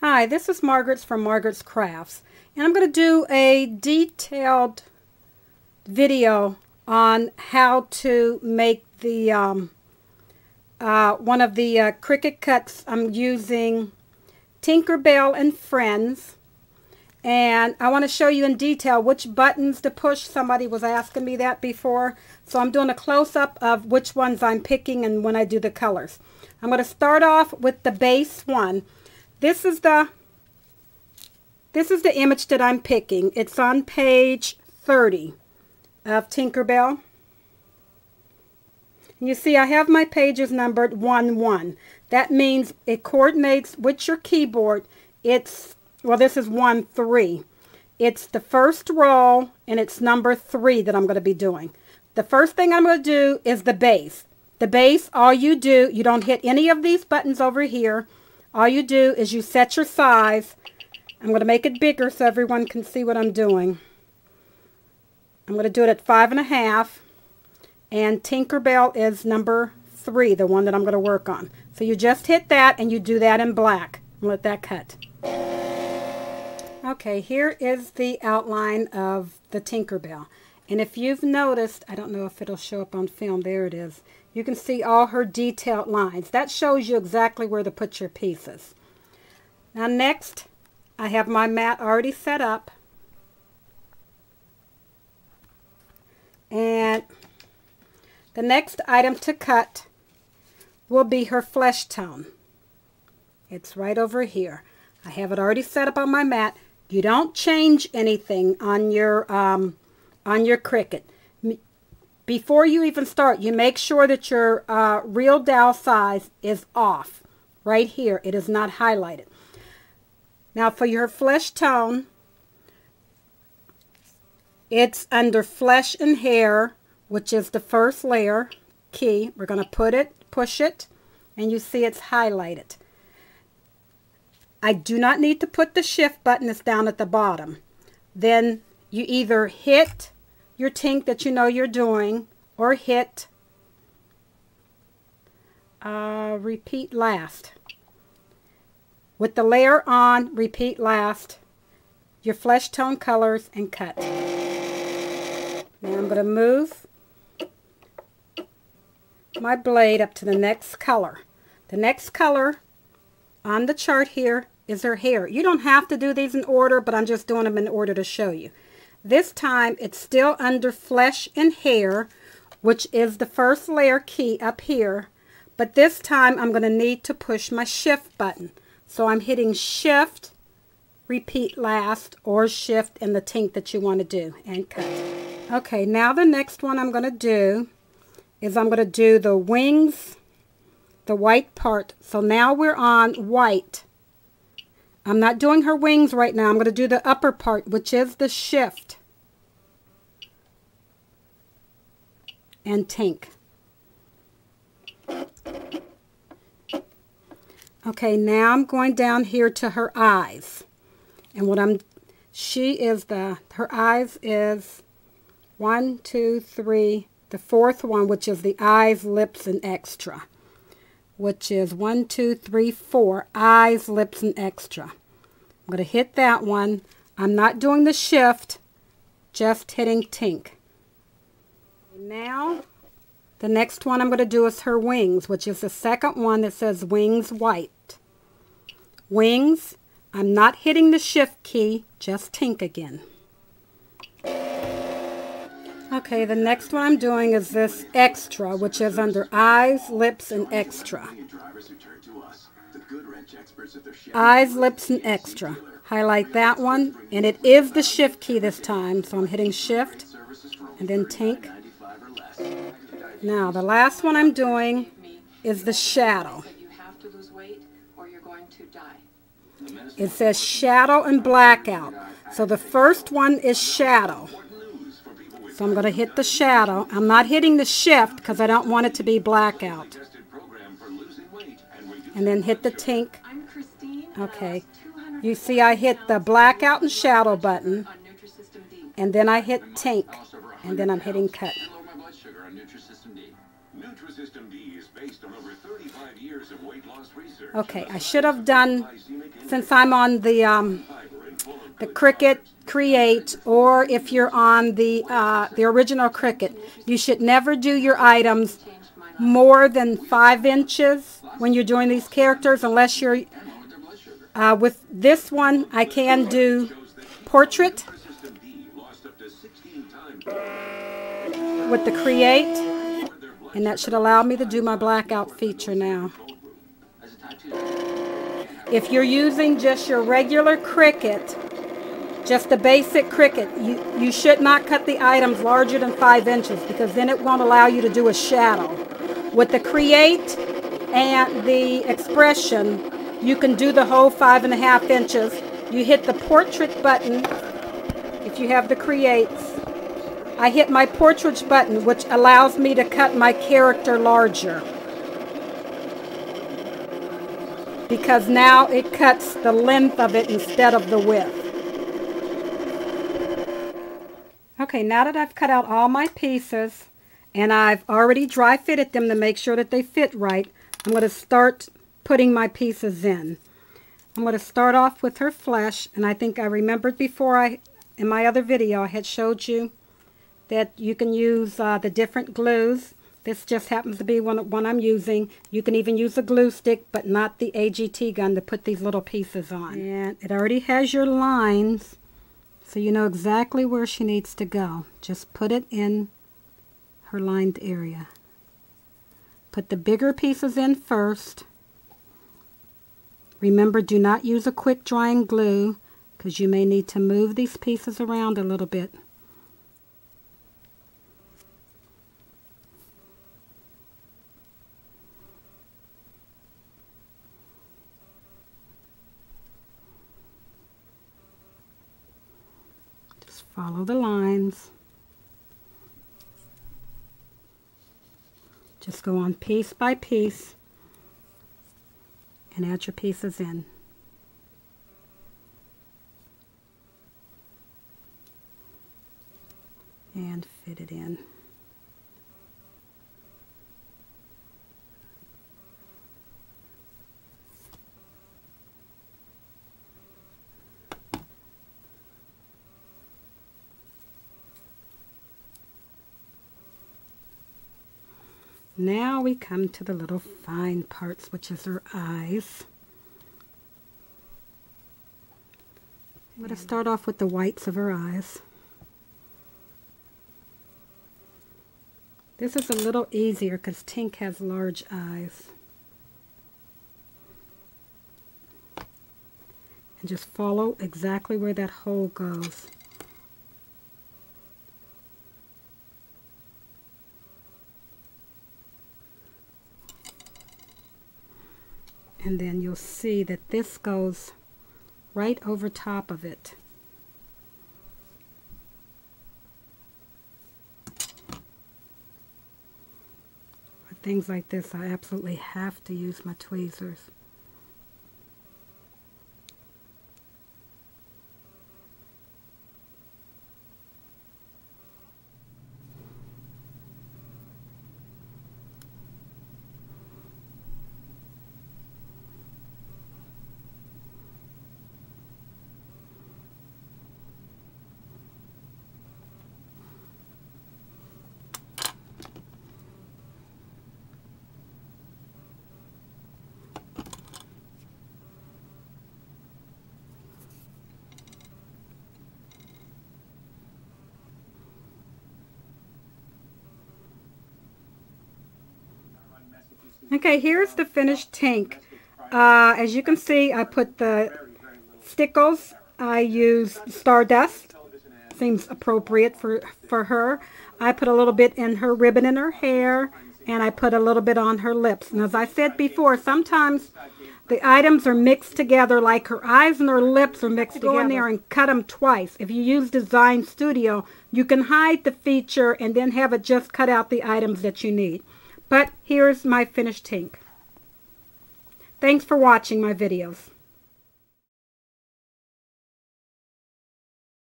Hi, this is Margaret's from Margaret's Crafts, and I'm going to do a detailed video on how to make the one of the Cricut cuts. I'm using Tinkerbell and Friends, and I want to show you in detail which buttons to push. Somebody was asking me that before, so I'm doing a close-up of which ones I'm picking and when I do the colors. I'm going to start off with the base one. This is the image that I'm picking. It's on page 30 of Tinkerbell. And you see I have my pages numbered 1-1. That means it coordinates with your keyboard. It's, well, this is 1-3. It's the first row and it's number 3 that I'm going to be doing. The first thing I'm going to do is the base. The base, all you do, you don't hit any of these buttons over here. All you do is you set your size. I'm going to make it bigger so everyone can see what I'm doing. I'm going to do it at 5.5. And Tinkerbell is number 3, the one that I'm going to work on. So you just hit that and you do that in black. And let that cut. Okay, here is the outline of the Tinkerbell. And if you've noticed, I don't know if it'll show up on film. There it is. You can see all her detailed lines. That shows you exactly where to put your pieces. Now next, I have my mat already set up. And the next item to cut will be her flesh tone. It's right over here. I have it already set up on my mat. You don't change anything on your Cricut. Before you even start, you make sure that your real dowel size is off. Right here, it is not highlighted. Now for your flesh tone, it's under flesh and hair, which is the first layer key. We're going to push it, and you see it's highlighted. I do not need to put the shift button. It's down at the bottom. Then you either hit your tink that you know you're doing, or hit repeat last. With the layer on, repeat last, your flesh tone colors, and cut. Now I'm going to move my blade up to the next color. The next color on the chart here is her hair. You don't have to do these in order, but I'm just doing them in order to show you. This time it's still under flesh and hair, which is the first layer key up here, but this time I'm going to need to push my shift button. So I'm hitting shift, repeat last, or shift in the tink that you want to do, and cut. Okay, now the next one I'm going to do is I'm going to do the wings, the white part. So now we're on white. I'm not doing her wings right now. I'm going to do the upper part, which is the shift and tink. Okay, now I'm going down here to her eyes. And what her eyes is 1, 2, 3, the fourth one, which is the eyes, lips, and extra. Which is 1, 2, 3, 4, eyes, lips, and extra. I'm going to hit that one. I'm not doing the shift, just hitting tink. Now, the next one I'm going to do is her wings, which is the second one that says wings white. Wings, I'm not hitting the shift key, just tink again. Okay, the next one I'm doing is this extra, which is under eyes, lips, and extra. Eyes, lips, and extra. Highlight that one, and it is the shift key this time, so I'm hitting shift and then tink. Now, the last one I'm doing is the shadow. It says shadow and blackout. So the first one is shadow. So I'm going to hit the shadow. I'm not hitting the shift because I don't want it to be blackout. And then hit the tink. Okay. You see I hit the blackout and shadow button. And then I hit tink. And then I'm hitting cut. Okay, I should have done, since I'm on the Cricut Create, or if you're on the original Cricut, you should never do your items more than 5 inches when you're doing these characters, unless you're, with this one, I can do portrait with the Create, and that should allow me to do my blackout feature now. If you're using just your regular Cricut, just the basic Cricut, you should not cut the items larger than 5 inches, because then it won't allow you to do a shadow. With the Create and the Expression, you can do the whole 5.5 inches. You hit the Portrait button if you have the Creates. I hit my Portrait button, which allows me to cut my character larger, because now it cuts the length of it instead of the width. Okay, now that I've cut out all my pieces, and I've already dry fitted them to make sure that they fit right, I'm going to start putting my pieces in. I'm going to start off with her flesh, and I think I remembered before in my other video I had showed you that you can use the different glues. This just happens to be one I'm using. You can even use a glue stick, but not the AGT gun, to put these little pieces on. And it already has your lines, so you know exactly where she needs to go. Just put it in her lined area. Put the bigger pieces in first. Remember, do not use a quick drying glue, because you may need to move these pieces around a little bit. Just follow the lines. Just go on piece by piece and add your pieces in. And fit it in. Now we come to the little fine parts, which is her eyes. I'm going to start off with the whites of her eyes. This is a little easier because Tink has large eyes. And just follow exactly where that hole goes. And then you'll see that this goes right over top of it. For things like this, I absolutely have to use my tweezers. Okay, here's the finished Tink. As you can see, I put the stickles. I use Stardust. Seems appropriate for her. I put a little bit in her ribbon in her hair, and I put a little bit on her lips. And as I said before, sometimes the items are mixed together, like her eyes and her lips are mixed together. Go in there and cut them twice. If you use Design Studio, you can hide the feature and then have it just cut out the items that you need. But here's my finished Tink. Thanks for watching my videos.